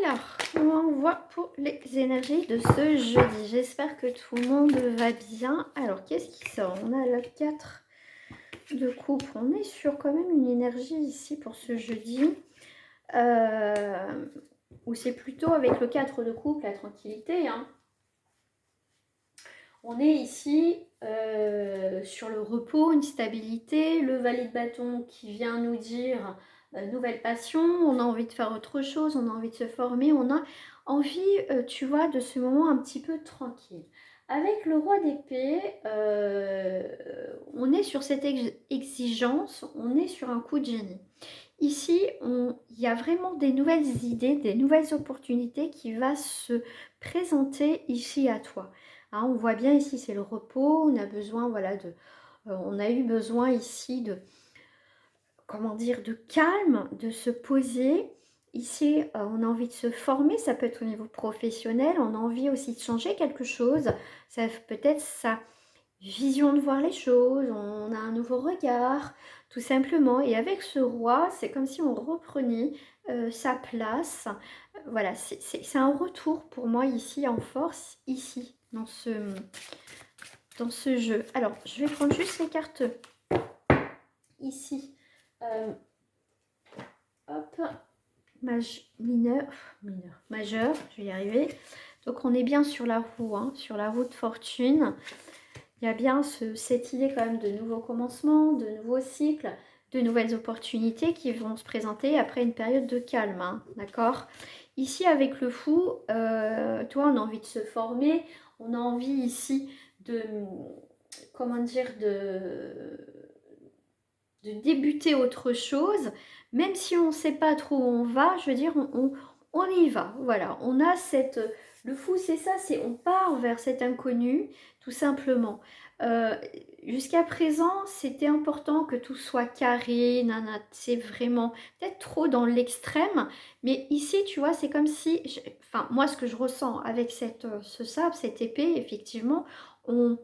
Alors, comment on voit pour les énergies de ce jeudi? J'espère que tout le monde va bien. Alors, qu'est-ce qui sort? On a le 4 de coupe. On est sur quand même une énergie ici pour ce jeudi. Ou c'est plutôt avec le 4 de coupe, la tranquillité. Hein. On est ici sur le repos, une stabilité. Le valet de bâton qui vient nous dire nouvelle passion. On a envie de faire autre chose, on a envie de se former. On a envie, tu vois, de ce moment un petit peu tranquille. Avec le roi d'épée, on est sur cette exigence, on est sur un coup de génie. Ici, il y a vraiment des nouvelles idées, des nouvelles opportunités qui vont se présenter ici à toi. Hein, on voit bien ici, c'est le repos, on a besoin, voilà, on a eu besoin ici de, comment dire, de calme, de se poser. Ici, on a envie de se former, ça peut être au niveau professionnel, on a envie aussi de changer quelque chose. Ça peut-être sa vision de voir les choses, on a un nouveau regard, tout simplement. Et avec ce roi, c'est comme si on reprenait sa place. Voilà, c'est un retour pour moi ici en force, ici, dans ce jeu. Alors, je vais prendre juste les cartes ici. Hop, mineur, majeur, je vais y arriver. Donc, on est bien sur la roue, hein, sur la roue de fortune. Il y a bien cette idée quand même de nouveaux commencements, de nouveaux cycles, de nouvelles opportunités qui vont se présenter après une période de calme, hein, d'accord? Ici, avec le fou, toi, on a envie de se former, on a envie ici de, comment dire, de débuter autre chose, même si on ne sait pas trop où on va, je veux dire, on y va, voilà, on a cette... Le fou, c'est ça, c'est on part vers cet inconnu, tout simplement. Jusqu'à présent, c'était important que tout soit carré, c'est vraiment peut-être trop dans l'extrême, mais ici, tu vois, c'est comme si, enfin, moi, ce que je ressens avec ce sabre, cette épée, effectivement, on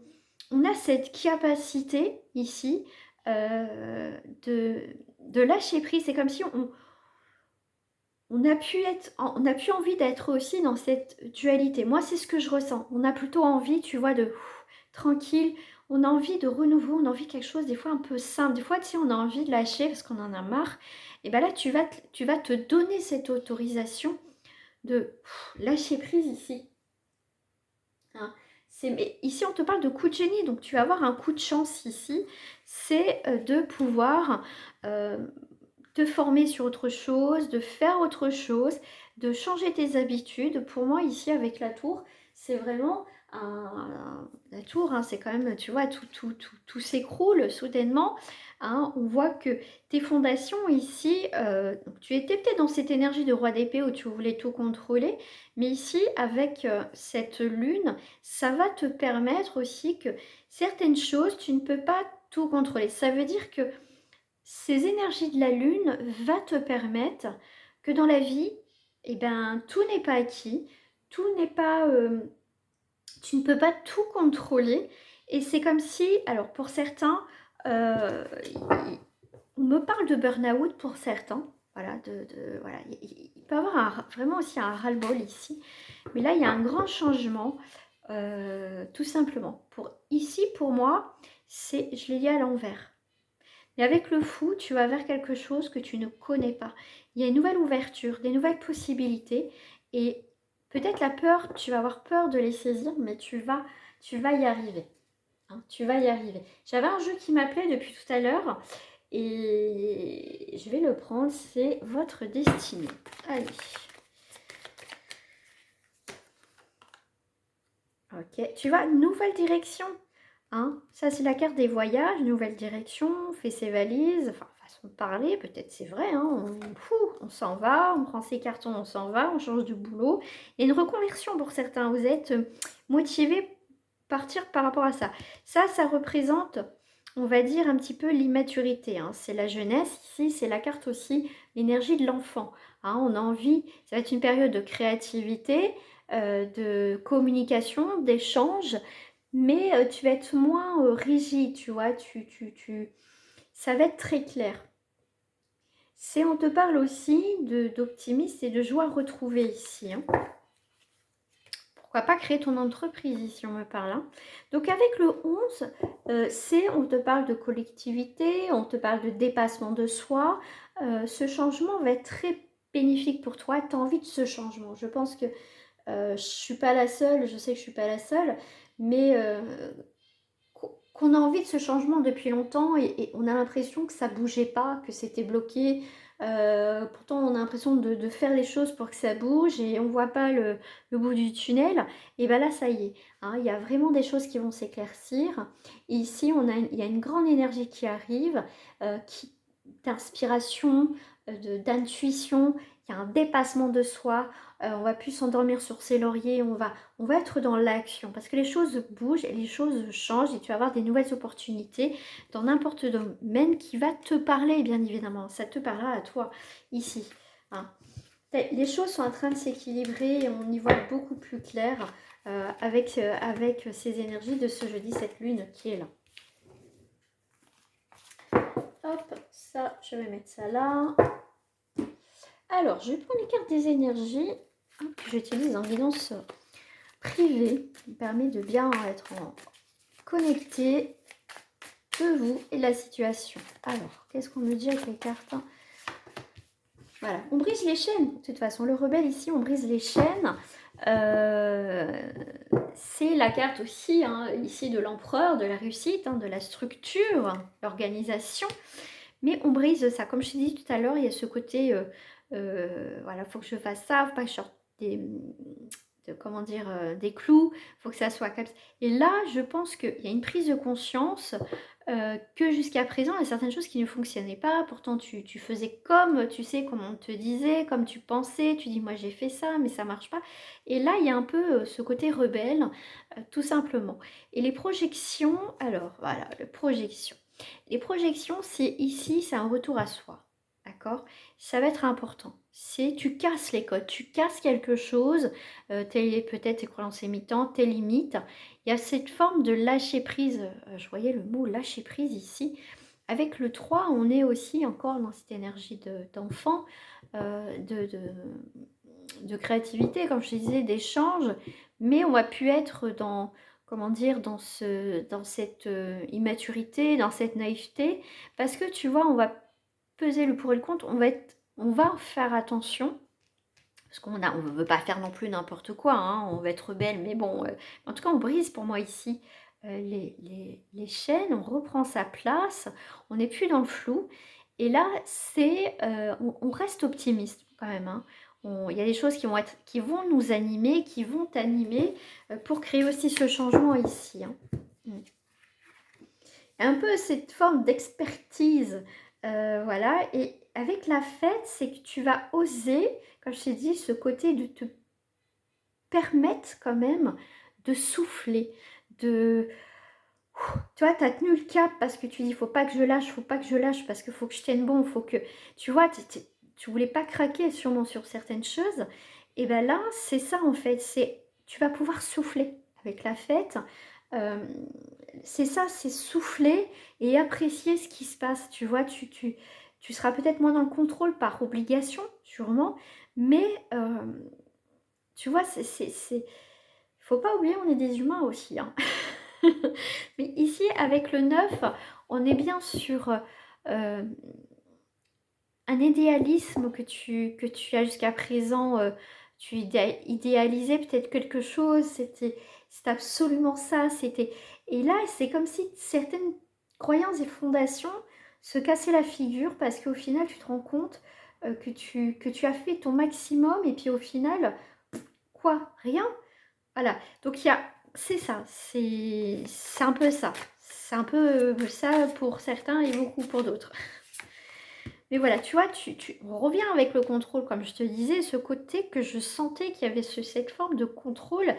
a cette capacité ici de lâcher prise. C'est comme si on a pu envie d'être aussi dans cette dualité. Moi, c'est ce que je ressens. On a plutôt envie, tu vois, de tranquille. On a envie de renouveau, on a envie de quelque chose des fois un peu simple. Des fois, tu sais, on a envie de lâcher parce qu'on en a marre. Et bien là, tu vas te donner cette autorisation de lâcher prise ici. Hein. Mais ici, on te parle de coup de génie, donc tu vas avoir un coup de chance ici. C'est de pouvoir te former sur autre chose, de faire autre chose, de changer tes habitudes. Pour moi, ici, avec la tour, c'est vraiment la tour, hein, c'est quand même, tu vois, tout s'écroule soudainement. Hein. On voit que tes fondations ici, donc tu étais peut-être dans cette énergie de roi d'épée où tu voulais tout contrôler, mais ici, avec cette lune, ça va te permettre aussi que certaines choses, tu ne peux pas tout contrôler. Ça veut dire que ces énergies de la lune va te permettre que dans la vie, eh ben, tout n'est pas acquis, tout n'est pas, tu ne peux pas tout contrôler. Et c'est comme si, alors pour certains, euh, on me parle de burn-out pour certains. Voilà, voilà. Il peut y avoir vraiment aussi un ras-le-bol ici. Mais là, il y a un grand changement, tout simplement. Ici, pour moi, je l'ai dit à l'envers. Mais avec le fou, tu vas vers quelque chose que tu ne connais pas. Il y a une nouvelle ouverture, des nouvelles possibilités. Et peut-être la peur, tu vas avoir peur de les saisir, mais tu vas y arriver. Hein, tu vas y arriver. J'avais un jeu qui m'appelait depuis tout à l'heure. Et je vais le prendre, c'est votre destinée. Allez. Ok, tu vois, nouvelle direction. Hein, ça, c'est la carte des voyages, nouvelle direction, on fait ses valises, enfin, façon de parler, peut-être c'est vrai, hein, on s'en va, on prend ses cartons, on s'en va, on change de boulot. Il y a une reconversion pour certains, vous êtes motivés partir par rapport à ça. Ça représente, on va dire, un petit peu l'immaturité. Hein. C'est la jeunesse, ici, c'est la carte aussi, l'énergie de l'enfant. Hein. On a envie, ça va être une période de créativité, de communication, d'échange, mais tu vas être moins rigide, tu vois, ça va être très clair. On te parle aussi d'optimisme et de joie retrouvée ici. Hein. Pourquoi pas créer ton entreprise ici, on me parle. Hein. Donc avec le 11, on te parle de collectivité, on te parle de dépassement de soi. Ce changement va être très bénéfique pour toi. Tu as envie de ce changement. Je pense que je ne suis pas la seule, je sais que je ne suis pas la seule, mais qu'on a envie de ce changement depuis longtemps et on a l'impression que ça bougeait pas, que c'était bloqué. Pourtant, on a l'impression de faire les choses pour que ça bouge et on voit pas le bout du tunnel. Et bien là, ça y est. Hein, il y a vraiment des choses qui vont s'éclaircir. Et ici, il y a une grande énergie qui arrive, d'inspiration, d'intuition. Il y a un dépassement de soi. On va plus s'endormir sur ses lauriers. On va être dans l'action parce que les choses bougent et les choses changent et tu vas avoir des nouvelles opportunités dans n'importe quel domaine qui va te parler, bien évidemment. Ça te parlera à toi ici. Hein. Les choses sont en train de s'équilibrer et on y voit beaucoup plus clair avec ces énergies de ce jeudi, cette lune qui est là. Hop, ça, je vais mettre ça là. Alors, je vais prendre les cartes des énergies que j'utilise en guidance privée, qui me permet de bien être connecté de vous et de la situation. Alors, qu'est-ce qu'on me dit avec les cartes? Voilà, on brise les chaînes. De toute façon, le rebelle ici, on brise les chaînes. C'est la carte aussi, hein, ici, de l'empereur, de la réussite, hein, de la structure, l'organisation. Mais on brise ça. Comme je t'ai dit tout à l'heure, il y a ce côté, voilà, faut que je fasse ça, faut pas que je sorte des clous, faut que ça soit comme ça. Et là, je pense qu'il y a une prise de conscience que jusqu'à présent, il y a certaines choses qui ne fonctionnaient pas. Pourtant, tu faisais comme, tu sais, comme on te disait, comme tu pensais. Tu dis, moi, j'ai fait ça, mais ça marche pas. Et là, il y a un peu ce côté rebelle, tout simplement. Et les projections, alors, voilà, les projections. Les projections, c'est ici, c'est un retour à soi. D'accord? Ça va être important. Tu casses les codes, tu casses quelque chose, peut-être tes croyances limitantes, tes limites. Il y a cette forme de lâcher prise, je voyais le mot lâcher prise ici. Avec le 3, on est aussi encore dans cette énergie d'enfant, de créativité, comme je disais, d'échange, mais on va pu être dans, comment dire, dans cette immaturité, dans cette naïveté, parce que tu vois, on va peser le pour et le contre, on va faire attention, parce qu'on ne veut pas faire non plus n'importe quoi, hein, on va être belle, mais bon, en tout cas, on brise pour moi ici les chaînes, on reprend sa place, on n'est plus dans le flou, et là, on reste optimiste quand même, hein. Il y a des choses qui vont nous animer, qui vont t'animer pour créer aussi ce changement ici. Hein. Un peu cette forme d'expertise, voilà. Et avec la fête, c'est que tu vas oser, comme je t'ai dit, ce côté de te permettre quand même de souffler, de... Tu vois, tu as tenu le cap parce que tu dis, faut pas que je lâche, faut pas que je lâche, parce qu'il faut que je tienne bon, faut que... Tu vois, tu voulais pas craquer sûrement sur certaines choses. Et bien là, c'est ça en fait, tu vas pouvoir souffler avec la fête. C'est ça, c'est souffler et apprécier ce qui se passe. Tu vois, tu seras peut-être moins dans le contrôle par obligation, sûrement, mais tu vois, faut pas oublier, on est des humains aussi. Hein. Mais ici, avec le 9, on est bien sur un idéalisme que tu as jusqu'à présent. Tu idéalisais peut-être quelque chose, c'était absolument ça. Et là, c'est comme si certaines croyances et fondations se cassaient la figure parce qu'au final, tu te rends compte que tu as fait ton maximum et puis au final, quoi? Rien? Voilà, donc c'est ça, c'est un peu ça. C'est un peu ça pour certains et beaucoup pour d'autres. Mais voilà, tu vois, on revient avec le contrôle, comme je te disais, ce côté que je sentais qu'il y avait cette forme de contrôle.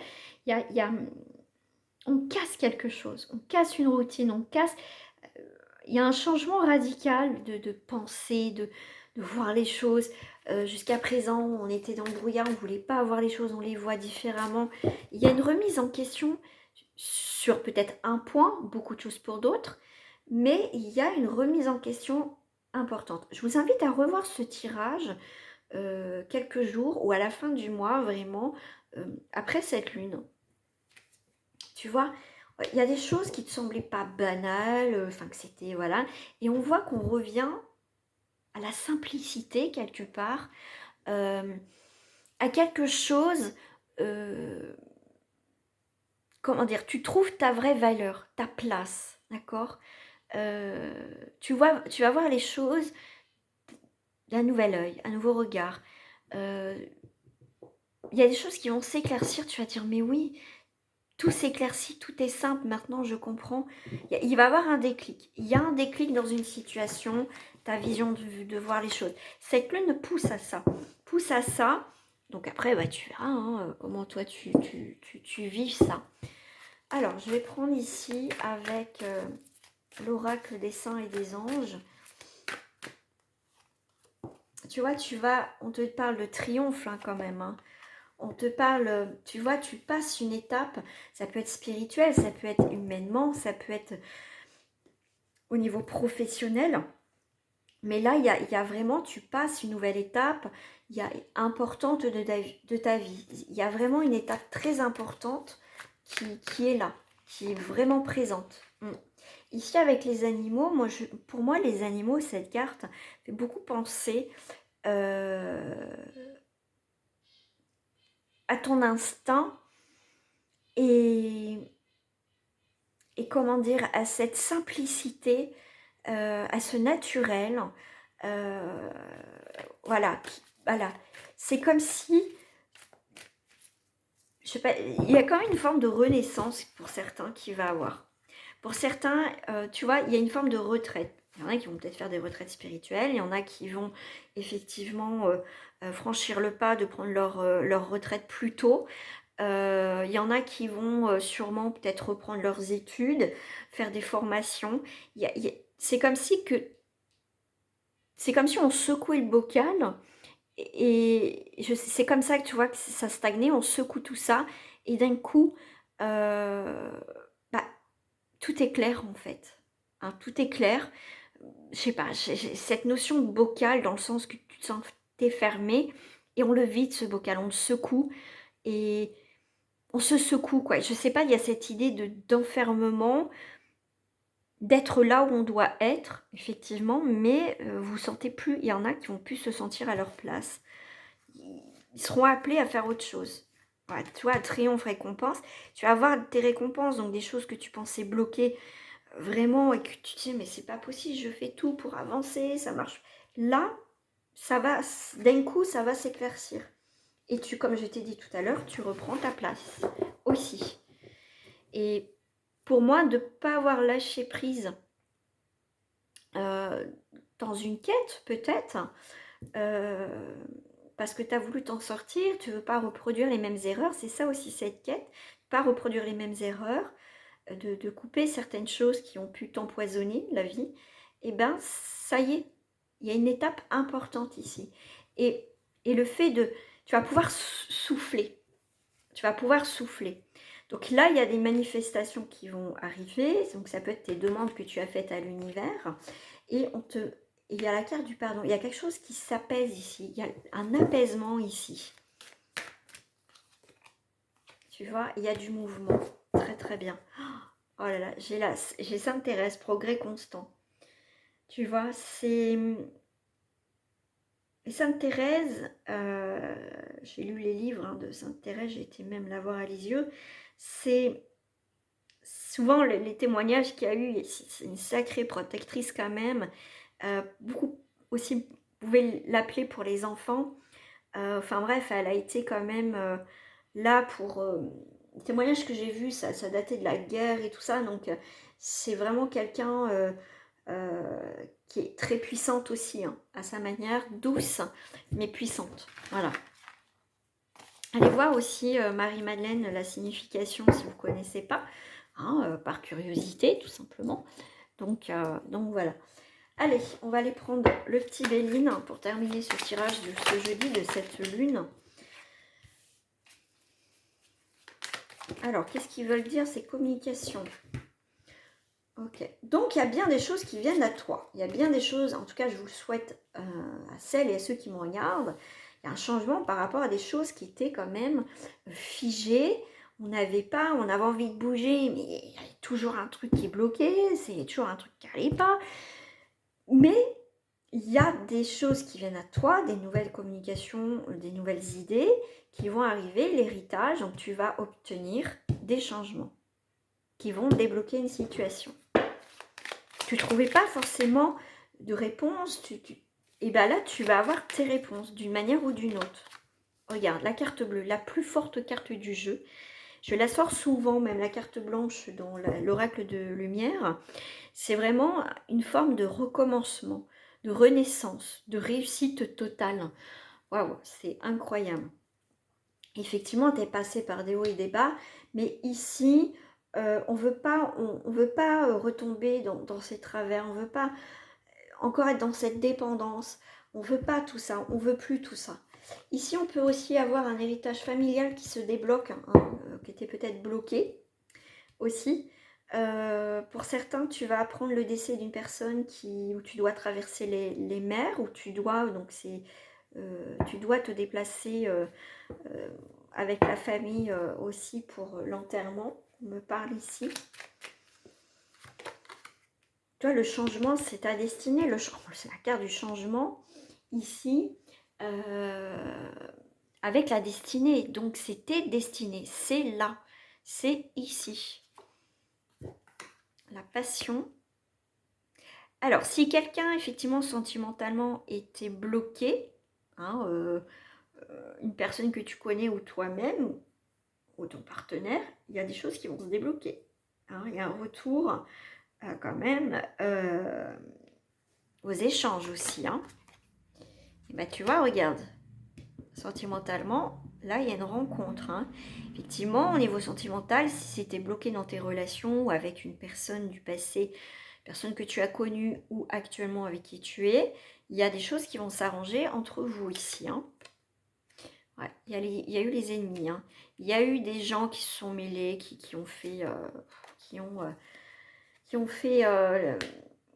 On casse quelque chose, on casse une routine, il y a un changement radical de pensée, de voir les choses. Jusqu'à présent, on était dans le brouillard, on ne voulait pas voir les choses, on les voit différemment. Il y a une remise en question sur peut-être un point, beaucoup de choses pour d'autres, mais il y a une remise en question importante. Je vous invite à revoir ce tirage quelques jours ou à la fin du mois, vraiment, après cette lune. Tu vois, il y a des choses qui ne te semblaient pas banales, enfin que c'était, voilà, et on voit qu'on revient à la simplicité quelque part, à quelque chose, comment dire, tu trouves ta vraie valeur, ta place, d'accord. Tu vas voir les choses d'un nouvel œil, un nouveau regard. Il y a des choses qui vont s'éclaircir, tu vas dire mais oui, tout s'éclaircit, tout est simple, maintenant je comprends. Il va y avoir un déclic. Il y a un déclic dans une situation, ta vision de voir les choses. Cette lune pousse à ça. Pousse à ça. Donc après, bah, tu verras hein, comment toi tu vis ça. Alors, je vais prendre ici avec l'oracle des saints et des anges. Tu vois, on te parle de triomphe hein, quand même. Hein. On te parle, tu vois, tu passes une étape, ça peut être spirituel, ça peut être humainement, ça peut être au niveau professionnel. Mais là, il y a vraiment, tu passes une nouvelle étape importante de ta vie. Il y a vraiment une étape très importante qui est là, qui est vraiment présente. Ici, avec les animaux, pour moi, les animaux, cette carte fait beaucoup penser à ton instinct et comment dire, à cette simplicité, à ce naturel. Voilà, voilà. C'est comme si, je sais pas, il y a quand même une forme de renaissance pour certains qui va avoir. Pour certains, tu vois, il y a une forme de retraite. Il y en a qui vont peut-être faire des retraites spirituelles, il y en a qui vont effectivement franchir le pas de prendre leur retraite plus tôt. Il y en a qui vont sûrement peut-être reprendre leurs études, faire des formations. C'est comme si on secouait le bocal c'est comme ça que tu vois que ça stagnait, on secoue tout ça et d'un coup, bah, tout est clair en fait. Hein, tout est clair. Je sais pas, j'ai cette notion de bocal dans le sens que tu te sens fermé et on le vide ce bocal, on le secoue et on se secoue quoi. Je sais pas, il y a cette idée d'enfermement, d'être là où on doit être, effectivement, mais vous sentez plus, il y en a qui vont plus se sentir à leur place. Ils seront appelés à faire autre chose. Voilà, toi, triomphe, récompense, tu vas avoir tes récompenses, donc des choses que tu pensais bloquer vraiment et que tu te dis mais c'est pas possible, je fais tout pour avancer, ça marche. Là, ça va, d'un coup, ça va s'éclaircir. Et comme je t'ai dit tout à l'heure, tu reprends ta place aussi. Et pour moi, de ne pas avoir lâché prise dans une quête, peut-être, parce que tu as voulu t'en sortir, tu ne veux pas reproduire les mêmes erreurs, c'est ça aussi cette quête, pas reproduire les mêmes erreurs, de couper certaines choses qui ont pu t'empoisonner la vie, et ben ça y est, il y a une étape importante ici. Et le fait tu vas pouvoir souffler, tu vas pouvoir souffler. Donc là, il y a des manifestations qui vont arriver, donc ça peut être tes demandes que tu as faites à l'univers, et il y a la carte du pardon, il y a quelque chose qui s'apaise ici, il y a un apaisement ici. Tu vois, il y a du mouvement, très très bien. Oh là là, j'ai Sainte Thérèse, progrès constant. Tu vois, c'est... Sainte Thérèse, j'ai lu les livres hein, de Sainte Thérèse, j'ai été même la voir à Lisieux. C'est souvent les témoignages qu'il y a eu, c'est une sacrée protectrice quand même. Beaucoup aussi, vous pouvez l'appeler pour les enfants. Enfin bref, elle a été quand même là pour... les témoignages que j'ai vus, ça datait de la guerre et tout ça, donc c'est vraiment quelqu'un qui est très puissante aussi, hein, à sa manière, douce, mais puissante. Voilà. Allez voir aussi Marie-Madeleine, la signification, si vous ne connaissez pas, hein, par curiosité, tout simplement. Donc voilà. Allez, on va aller prendre le petit Béline pour terminer ce tirage de ce jeudi, de cette lune. Alors, qu'est-ce qu'ils veulent dire, ces communications? Ok. Ok. Donc, il y a bien des choses qui viennent à toi. Il y a bien des choses, en tout cas, je vous le souhaite à celles et à ceux qui me regardent. Il y a un changement par rapport à des choses qui étaient quand même figées. On avait envie de bouger, mais il y a toujours un truc qui est bloqué, c'est toujours un truc qui n'allait pas. Mais il y a des choses qui viennent à toi, des nouvelles communications, des nouvelles idées qui vont arriver, l'héritage, donc tu vas obtenir des changements qui vont débloquer une situation. Tu ne trouvais pas forcément de réponse, et bien là tu vas avoir tes réponses d'une manière ou d'une autre. Regarde, la carte bleue, la plus forte carte du jeu. Je la sors souvent, même la carte blanche dans l'oracle de lumière. C'est vraiment une forme de recommencement, de renaissance, de réussite totale. Waouh, c'est incroyable. Effectivement, tu es passé par des hauts et des bas, mais ici, on veut pas retomber dans ces travers, on veut pas encore être dans cette dépendance, on veut pas tout ça, on veut plus tout ça. Ici, on peut aussi avoir un héritage familial qui se débloque, qui était peut-être bloqué aussi. Pour certains, tu vas apprendre le décès d'une personne où tu dois traverser les mers, où tu dois, tu dois te déplacer avec la famille aussi pour l'enterrement. On me parle ici. Toi, le changement, c'est ta destinée. C'est la carte du changement ici. Avec la destinée. Donc, c'est tes destinées. C'est là. C'est ici. La passion. Alors, si quelqu'un, effectivement, sentimentalement, était bloqué, une personne que tu connais ou toi-même, ou ton partenaire, il y a des choses qui vont se débloquer. Il y a un retour quand même aux échanges aussi. Et ben, tu vois, regarde, sentimentalement, là, il y a une rencontre. Effectivement, au niveau sentimental, si c'était bloqué dans tes relations ou avec une personne du passé, personne que tu as connue ou actuellement avec qui tu es, il y a des choses qui vont s'arranger entre vous ici. Ouais, il y a eu les ennemis. Il y a eu des gens qui se sont mêlés, qui ont fait,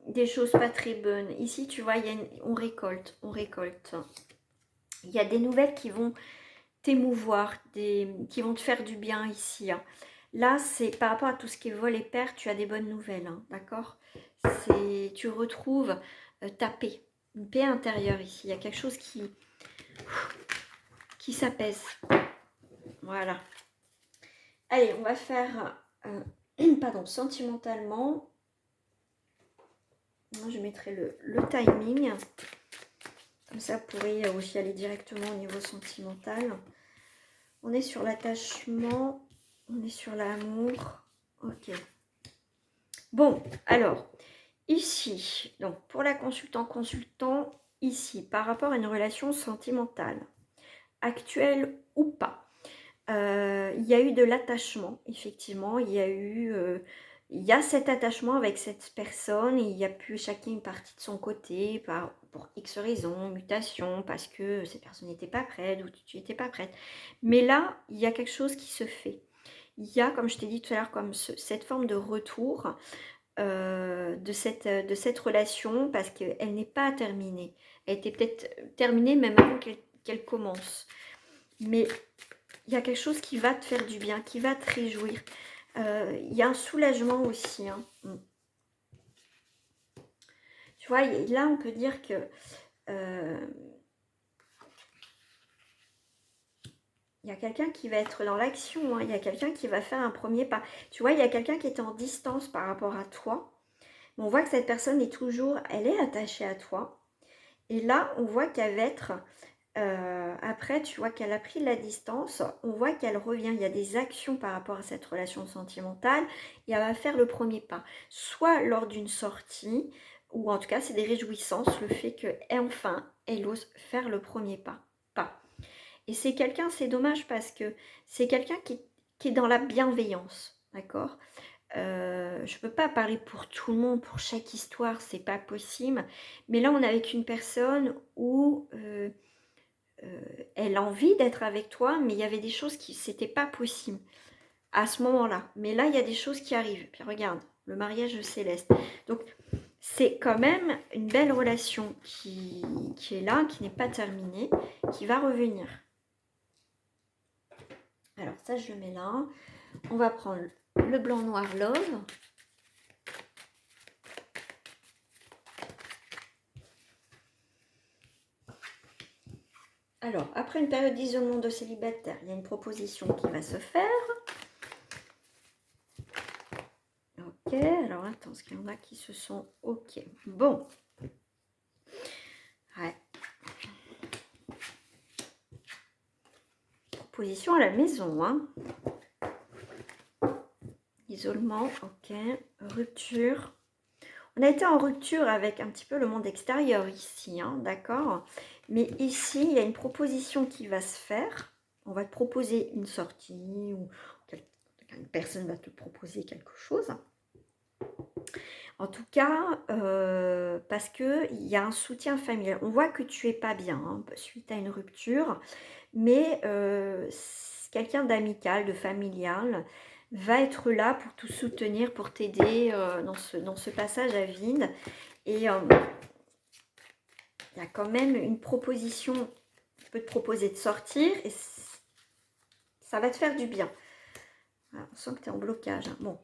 des choses pas très bonnes. Ici, tu vois, on récolte. Il y a des nouvelles qui vont t'émouvoir, qui vont te faire du bien ici. Là, c'est par rapport à tout ce qui est vol et perte, tu as des bonnes nouvelles, d'accord? Tu retrouves ta paix, une paix intérieure ici. Il y a quelque chose qui s'apaise. Voilà. Allez, on va faire, sentimentalement. Moi, je mettrai le timing. Comme ça, vous pourrez aussi aller directement au niveau sentimental. On est sur l'attachement. On est sur l'amour. Ok. Bon, alors, ici, donc pour la consultant, ici, par rapport à une relation sentimentale, actuelle ou pas, il y a eu de l'attachement, effectivement, il y a cet attachement avec cette personne, il y a pu chacun une partie de son côté, pour X raisons, mutation, parce que cette personne n'était pas prête ou tu n'étais pas prête. Mais là, il y a quelque chose qui se fait. Il y a, comme je t'ai dit tout à l'heure, comme cette forme de retour de cette relation, parce qu'elle n'est pas terminée. Elle était peut-être terminée même avant qu'elle commence. Mais il y a quelque chose qui va te faire du bien, qui va te réjouir. Il y a un soulagement aussi. Tu vois, là, on peut dire que il y a quelqu'un qui va être dans l'action. Il y a quelqu'un qui va faire un premier pas. Tu vois, il y a quelqu'un qui est en distance par rapport à toi. Mais on voit que cette personne elle est attachée à toi. Et là, on voit qu'elle va être... après, tu vois qu'elle a pris de la distance, on voit qu'elle revient, il y a des actions par rapport à cette relation sentimentale, et elle va faire le premier pas, soit lors d'une sortie, ou en tout cas c'est des réjouissances, le fait qu'enfin elle ose faire le premier pas. Et c'est quelqu'un, c'est dommage parce que c'est quelqu'un qui est dans la bienveillance, d'accord? Je peux pas parler pour tout le monde, pour chaque histoire, c'est pas possible, mais là on est avec une personne où... elle a envie d'être avec toi, mais il y avait des choses qui c'était pas possible à ce moment-là. Mais là, il y a des choses qui arrivent. Puis regarde, le mariage céleste. Donc, c'est quand même une belle relation qui est là, qui n'est pas terminée, qui va revenir. Alors, ça, je le mets là. On va prendre le blanc noir love. Alors, après une période d'isolement de célibataire, il y a une proposition qui va se faire. Ok, alors attends, parce qu'il y en a qui se sont ok. Bon. Ouais. Proposition à la maison, hein. Isolement, ok. Rupture. On a été en rupture avec un petit peu le monde extérieur ici, hein, d'accord? Mais ici, il y a une proposition qui va se faire. On va te proposer une sortie ou une personne va te proposer quelque chose. En tout cas, parce qu'il y a un soutien familial. On voit que tu n'es pas bien hein, suite à une rupture, mais quelqu'un d'amical, de familial, va être là pour te soutenir, pour t'aider dans ce passage à vide. Et il y a quand même une proposition, je peux te proposer de sortir et ça va te faire du bien. Alors, on sent que tu es en blocage. Hein. Bon,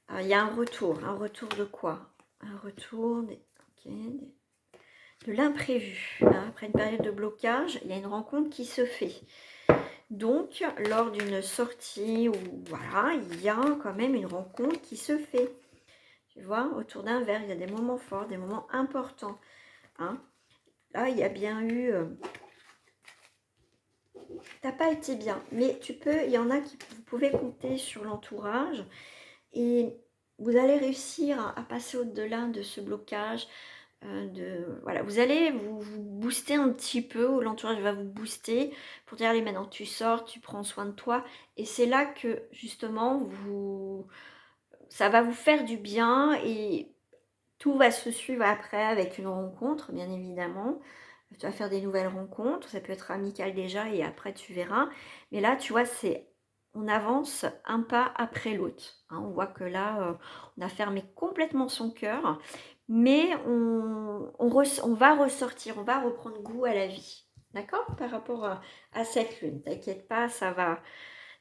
alors, il y a un retour de quoi? Un retour de l'imprévu. Hein. Après une période de blocage, il y a une rencontre qui se fait. Donc, lors d'une sortie, ou voilà, il y a quand même une rencontre qui se fait. Tu vois, autour d'un verre, il y a des moments forts, des moments importants. Hein. Là, il y a bien eu... t'as pas été bien, mais il y en a qui vous pouvez compter sur l'entourage et vous allez réussir à passer au-delà de ce blocage. Voilà, vous allez vous booster un petit peu, ou l'entourage va vous booster pour dire allez maintenant tu sors, tu prends soin de toi et c'est là que justement ça va vous faire du bien et tout va se suivre après avec une rencontre bien évidemment. Tu vas faire des nouvelles rencontres, ça peut être amical déjà et après tu verras. Mais là, tu vois, on avance un pas après l'autre. Hein, on voit que là, on a fermé complètement son cœur, mais on va ressortir, on va reprendre goût à la vie. D'accord? Par rapport à cette lune. T'inquiète pas, ça va.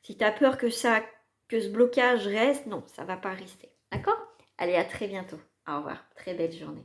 Si tu as peur que ce blocage reste, non, ça va pas rester. D'accord? Allez, à très bientôt. Au revoir. Très belle journée.